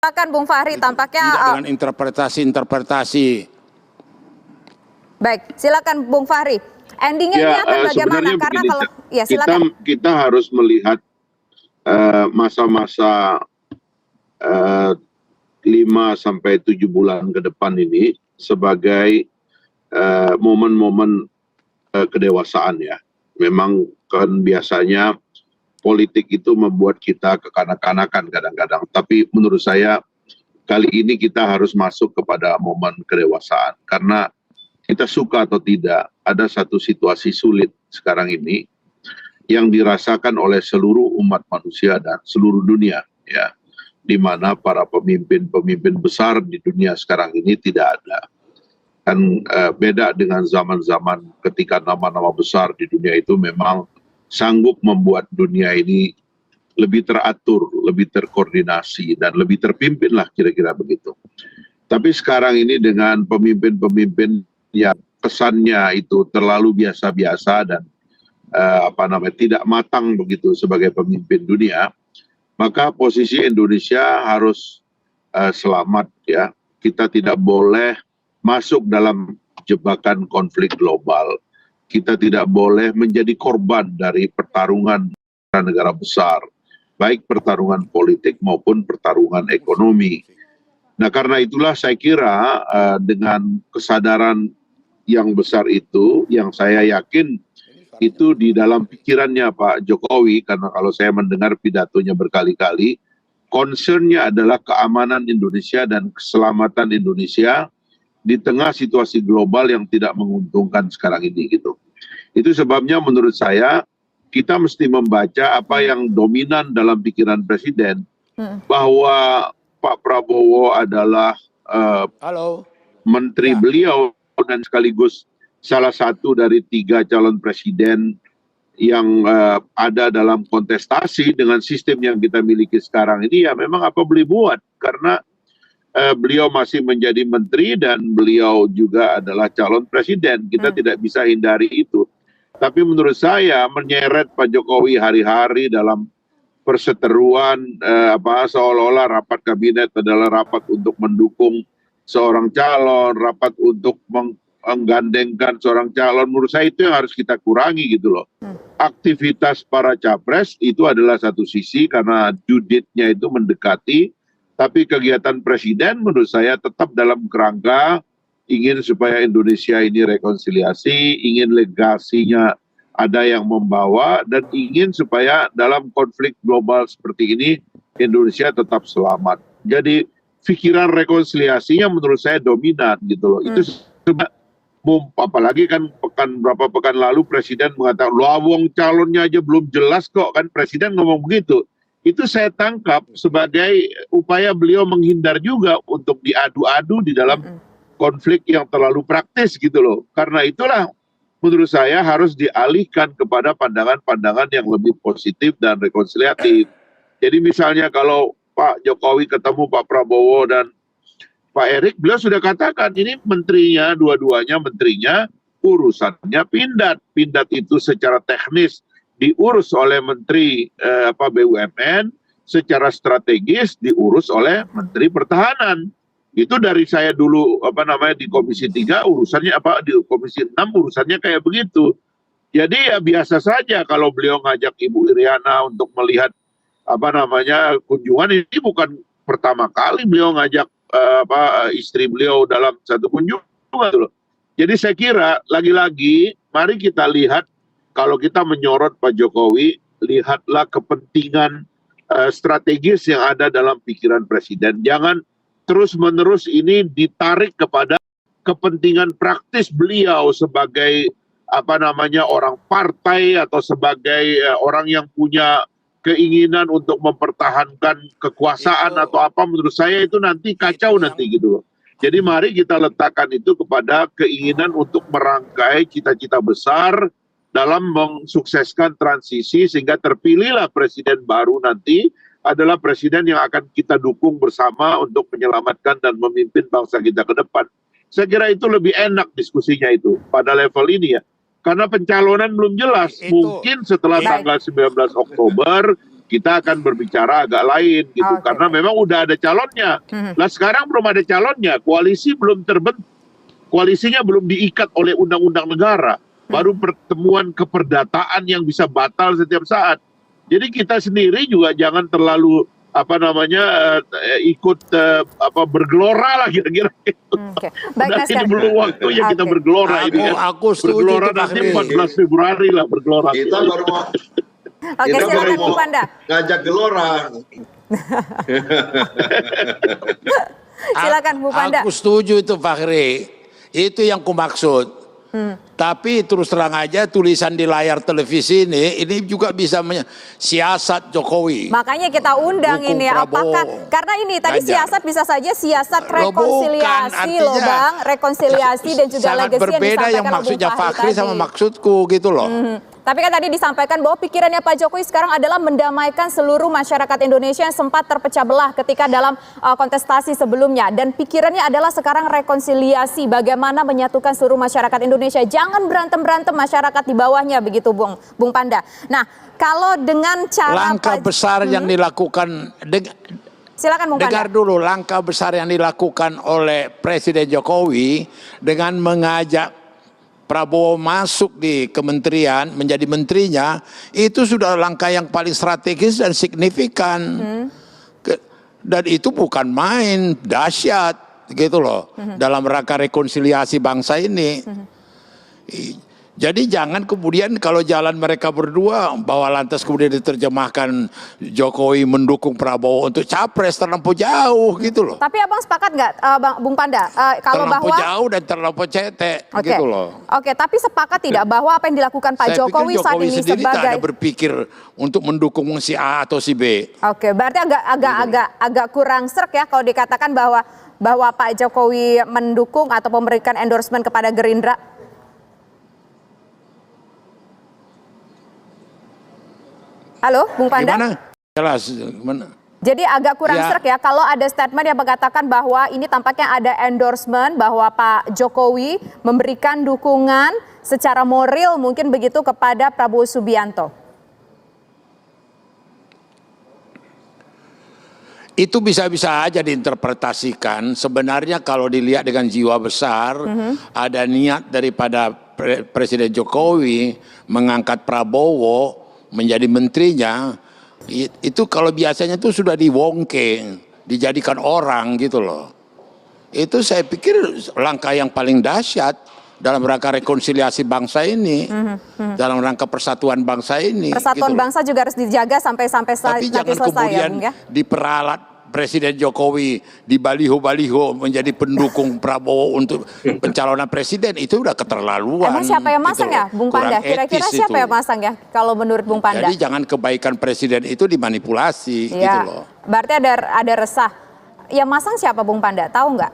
Silakan Bung Fahri, tampaknya tidak dengan interpretasi. Baik, silakan Bung Fahri. Endingnya ini akan bagaimana? Karena begini, kalau ya silakan. Kita harus melihat masa-masa 5-7 bulan ke depan ini sebagai momen-momen kedewasaan ya. Memang kan biasanya politik itu membuat kita kekanak-kanakan kadang-kadang. Tapi menurut saya kali ini kita harus masuk kepada momen kedewasaan. Karena kita suka atau tidak, ada satu situasi sulit sekarang ini yang dirasakan oleh seluruh umat manusia dan seluruh dunia, ya, di mana para pemimpin besar di dunia sekarang ini tidak ada. Kan beda dengan zaman-zaman ketika nama-nama besar di dunia itu memang sanggup membuat dunia ini lebih teratur, lebih terkoordinasi, dan lebih terpimpin lah kira-kira begitu. Tapi sekarang ini dengan pemimpin-pemimpin yang kesannya itu terlalu biasa-biasa dan tidak matang begitu sebagai pemimpin dunia, maka posisi Indonesia harus selamat ya. Kita tidak boleh masuk dalam jebakan konflik global. Kita tidak boleh menjadi korban dari pertarungan negara besar, baik pertarungan politik maupun pertarungan ekonomi. Nah, karena itulah saya kira dengan kesadaran yang besar itu, yang saya yakin itu di dalam pikirannya Pak Jokowi, karena kalau saya mendengar pidatonya berkali-kali, concernnya adalah keamanan Indonesia dan keselamatan Indonesia di tengah situasi global yang tidak menguntungkan sekarang ini gitu. Itu sebabnya menurut saya kita mesti membaca apa yang dominan dalam pikiran Presiden, bahwa Pak Prabowo adalah menteri beliau dan sekaligus salah satu dari 3 calon presiden yang ada dalam kontestasi dengan sistem yang kita miliki sekarang ini, ya memang apa boleh buat, karena beliau masih menjadi menteri dan beliau juga adalah calon presiden. Kita tidak bisa hindari itu. Tapi menurut saya menyeret Pak Jokowi hari-hari dalam perseteruan seolah-olah rapat kabinet adalah rapat untuk mendukung seorang calon, rapat untuk menggandengkan seorang calon. Menurut saya itu yang harus kita kurangi gitu loh. Aktivitas para capres itu adalah satu sisi karena due date-nya itu mendekati. Tapi kegiatan Presiden menurut saya tetap dalam kerangka ingin supaya Indonesia ini rekonsiliasi, ingin legasinya ada yang membawa, dan ingin supaya dalam konflik global seperti ini Indonesia tetap selamat. Jadi pikiran rekonsiliasinya menurut saya dominan gitu loh. Itu apalagi kan beberapa pekan lalu Presiden mengatakan, lawang calonnya aja belum jelas kok, kan Presiden ngomong begitu. Itu saya tangkap sebagai upaya beliau menghindar juga untuk diadu-adu di dalam konflik yang terlalu praktis gitu loh. Karena itulah menurut saya harus dialihkan kepada pandangan-pandangan yang lebih positif dan rekonsiliatif. Jadi misalnya kalau Pak Jokowi ketemu Pak Prabowo dan Pak Erik, beliau sudah katakan ini menterinya, dua-duanya menterinya urusannya pindad. Pindad itu secara teknis diurus oleh Menteri BUMN, secara strategis diurus oleh Menteri Pertahanan. Itu dari saya dulu di Komisi 3 urusannya di Komisi 6 urusannya kayak begitu. Jadi ya biasa saja kalau beliau ngajak Ibu Iriana untuk melihat kunjungan, ini bukan pertama kali beliau ngajak istri beliau dalam satu kunjungan. Jadi saya kira lagi-lagi mari kita lihat, kalau kita menyorot Pak Jokowi, lihatlah kepentingan strategis yang ada dalam pikiran Presiden. Jangan terus-menerus ini ditarik kepada kepentingan praktis beliau sebagai orang partai atau sebagai orang yang punya keinginan untuk mempertahankan kekuasaan atau apa. Menurut saya itu nanti kacau nanti gitu loh. Jadi mari kita letakkan itu kepada keinginan untuk merangkai cita-cita besar dalam mensukseskan transisi sehingga terpilihlah presiden baru nanti adalah presiden yang akan kita dukung bersama untuk menyelamatkan dan memimpin bangsa kita ke depan. Saya kira itu lebih enak diskusinya itu pada level ini ya. Karena pencalonan belum jelas. Mungkin setelah tanggal 19 Oktober kita akan berbicara agak lain gitu. Oke. Karena memang udah ada calonnya. Nah sekarang belum ada calonnya, koalisi belum terbentuk, koalisinya belum diikat oleh undang-undang negara. Baru pertemuan keperdataan yang bisa batal setiap saat. Jadi kita sendiri juga jangan terlalu ikut bergelora lah kira-kira. Oke. Baik, Mas Ini Kar. belum waktunya kita Oke. bergelora ini kan. Aku setuju Bergelora tuh, Pak nanti Hri. 14 Februari lah bergelora. Kita baru mau Oke, kita silakan baru Bung mau Panda. ngajak gelora. Silakan Bung Panda. Aku setuju itu Pak Hri. Itu yang kumaksud. Tapi terus terang aja tulisan di layar televisi ini juga bisa siasat Jokowi. Makanya kita undang Dukung ini Prabowo, apakah karena ini tadi Ganjar. siasat bisa saja siasat Loh, bukan, rekonsiliasi loh artinya Bang, rekonsiliasi dan juga sangat legacy yang berbeda disampaikan yang oleh maksudnya Bung Fahri Fahri sama tadi. maksudku gitu loh. Tapi kan tadi disampaikan bahwa pikirannya Pak Jokowi sekarang adalah mendamaikan seluruh masyarakat Indonesia yang sempat terpecah belah ketika dalam kontestasi sebelumnya. Dan pikirannya adalah sekarang rekonsiliasi, bagaimana menyatukan seluruh masyarakat Indonesia. Jangan berantem-berantem masyarakat di bawahnya begitu Bung Panda. Nah, kalau dengan cara Langkah besar yang dilakukan, silakan Bung dengar Panda. dulu langkah besar yang dilakukan oleh Presiden Jokowi dengan mengajak Prabowo masuk di kementerian, menjadi menterinya, itu sudah langkah yang paling strategis dan signifikan. Dan itu bukan main, dahsyat gitu loh, dalam rangka rekonsiliasi bangsa ini. Jadi jangan kemudian kalau jalan mereka berdua, bahwa lantas kemudian diterjemahkan Jokowi mendukung Prabowo untuk capres terlampau jauh gitu loh. Tapi abang sepakat nggak, Bung Panda, kalau Terlampau bahwa jauh dan terlampau cetek Oke. gitu loh. Oke, tapi sepakat tidak bahwa apa yang dilakukan Pak Saya Jokowi pikir saat Jokowi ini sendiri tak sebagai ada berpikir untuk mendukung si A atau si B. Oke, berarti agak kurang serk ya kalau dikatakan bahwa Pak Jokowi mendukung atau memberikan endorsement kepada Gerindra. Halo, Bung Panda. Gimana? Jelas. Gimana? Jadi agak kurang Ya. serk ya kalau ada statement yang mengatakan bahwa ini tampaknya ada endorsement bahwa Pak Jokowi memberikan dukungan secara moral mungkin begitu kepada Prabowo Subianto. Itu bisa-bisa aja diinterpretasikan. Sebenarnya kalau dilihat dengan jiwa besar, ada niat daripada Presiden Jokowi mengangkat Prabowo menjadi menterinya. Itu kalau biasanya itu sudah diwongke, dijadikan orang gitu loh. Itu saya pikir langkah yang paling dahsyat dalam rangka rekonsiliasi bangsa ini, dalam rangka persatuan bangsa ini. Persatuan gitu loh. bangsa juga harus dijaga sampai Tapi nanti jangan selesai ya, kemudian Bung ya. diperalat Presiden Jokowi di baliho-baliho menjadi pendukung Prabowo untuk pencalonan presiden, itu udah keterlaluan. Emang siapa yang masang gitu ya, loh. Bung Kurang Panda? Kira-kira etis siapa itu. yang masang ya, kalau menurut Bung Panda? Jadi jangan kebaikan presiden itu dimanipulasi gitu Ya, loh. berarti ada resah. Yang masang siapa Bung Panda? Tahu nggak?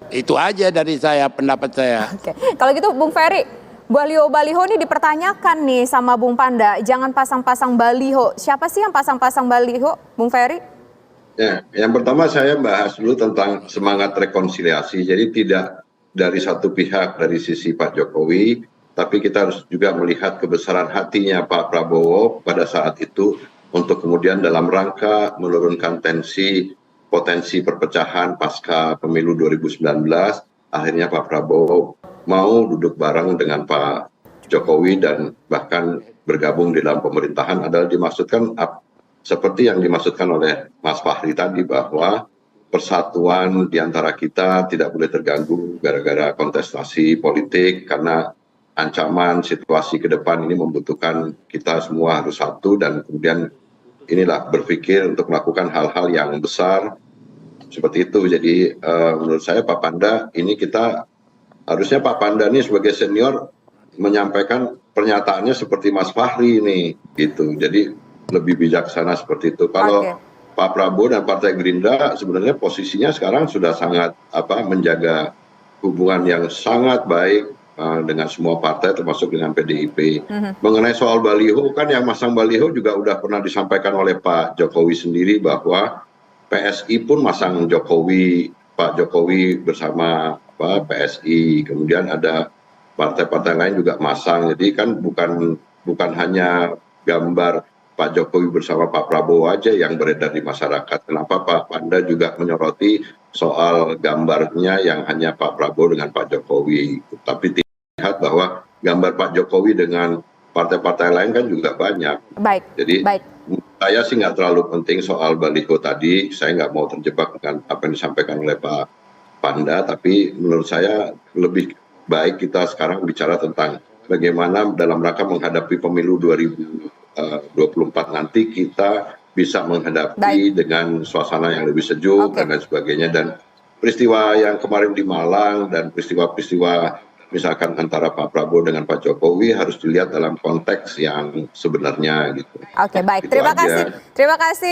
Itu aja dari saya, pendapat saya. Oke, kalau gitu Bung Ferry, baliho-baliho ini dipertanyakan nih sama Bung Panda. Jangan pasang-pasang baliho. Siapa sih yang pasang-pasang baliho, Bung Ferry? Ya, yang pertama saya bahas dulu tentang semangat rekonsiliasi. Jadi tidak dari satu pihak dari sisi Pak Jokowi, tapi kita harus juga melihat kebesaran hatinya Pak Prabowo pada saat itu untuk kemudian dalam rangka menurunkan potensi perpecahan pasca pemilu 2019, akhirnya Pak Prabowo mau duduk bareng dengan Pak Jokowi dan bahkan bergabung di dalam pemerintahan adalah dimaksudkan seperti yang dimaksudkan oleh Mas Fahri tadi, bahwa persatuan di antara kita tidak boleh terganggu gara-gara kontestasi politik, karena ancaman situasi ke depan ini membutuhkan kita semua harus satu, dan kemudian inilah berpikir untuk melakukan hal-hal yang besar seperti itu. Jadi menurut saya Pak Panda, ini kita harusnya Pak Panda ini sebagai senior menyampaikan pernyataannya seperti Mas Fahri ini gitu. Jadi lebih bijaksana seperti itu. Kalau Pak Prabowo dan Partai Gerindra sebenarnya posisinya sekarang sudah sangat menjaga hubungan yang sangat baik dengan semua partai termasuk dengan PDIP. Mengenai soal baliho, kan yang masang baliho juga udah pernah disampaikan oleh Pak Jokowi sendiri bahwa PSI pun masang Jokowi, Pak Jokowi bersama PSI, kemudian ada partai-partai lain juga masang. Jadi kan bukan hanya gambar Pak Jokowi bersama Pak Prabowo aja yang beredar di masyarakat. Kenapa Pak Panda juga menyoroti soal gambarnya yang hanya Pak Prabowo dengan Pak Jokowi. Tapi lihat bahwa gambar Pak Jokowi dengan partai-partai lain kan juga banyak. Baik. Jadi baik. saya sih nggak terlalu penting soal baliho tadi. Saya nggak mau terjebak dengan apa yang disampaikan oleh Pak Panda. Tapi menurut saya lebih baik kita sekarang bicara tentang bagaimana dalam rangka menghadapi pemilu 2024 nanti kita bisa menghadapi dengan suasana yang lebih sejuk dan lain sebagainya. Dan peristiwa yang kemarin di Malang dan peristiwa-peristiwa misalkan antara Pak Prabowo dengan Pak Jokowi harus dilihat dalam konteks yang sebenarnya gitu. Oke, baik. Itu Terima aja. kasih. Terima kasih.